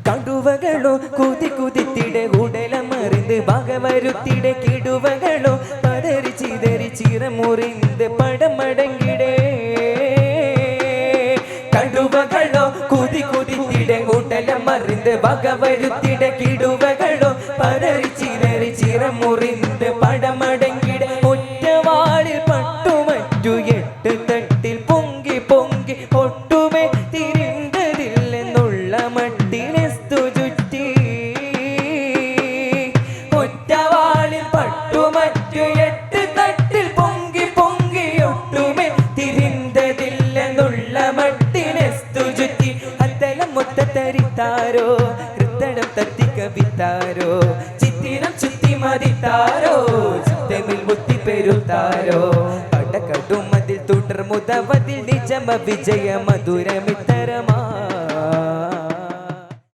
കടുവകളോ കുതി കുതിത്തിടെ ഉടലമറിந்து വകവരുത്തിടെ കിടുവകളോ പതറി ചിതറി ചിറമുറിந்து പടമടങ്ങിടേ കടുവകളോ കുതി കുതിത്തിടെ ഉടലമറിந்து വകവരുത്തിടെ കിടുവകളോ പതറി ചിതറി ചിറമുറിந்து പടമടങ്ങിടേ ഒറ്റവാളിൽ പട്ടുമറ്റു എട്ട് തട്ടിൽ പൊങ്കി പൊങ്കി ഒട്ടുമേ തിരിന്തതില്ലെന്നുള്ള മട്ടിലെസ്തു ചുറ്റി ഒറ്റവാളിൽ പട്ടുമറ്റു എട്ട് തട്ടിൽ പൊങ്കി പൊങ്കി ഒട്ടുമേ തിരിന്തതില്ലെന്നുള്ള മട്ടിലെസ്തു ചുറ്റി അത്തലം മൊത്ത തരിത്താരോ കൃത്തടം തത്തി കവിത്താരോ ചിത്തിരം ചുറ്റി മതിത്താരോ ചിത്തമിൽ ബുദ്ധി പെരുത്താരോ പടകടുമതിൽ തുടർ മുതവതിൽ നിജമ വിജയ മധുരമിത്തരമാ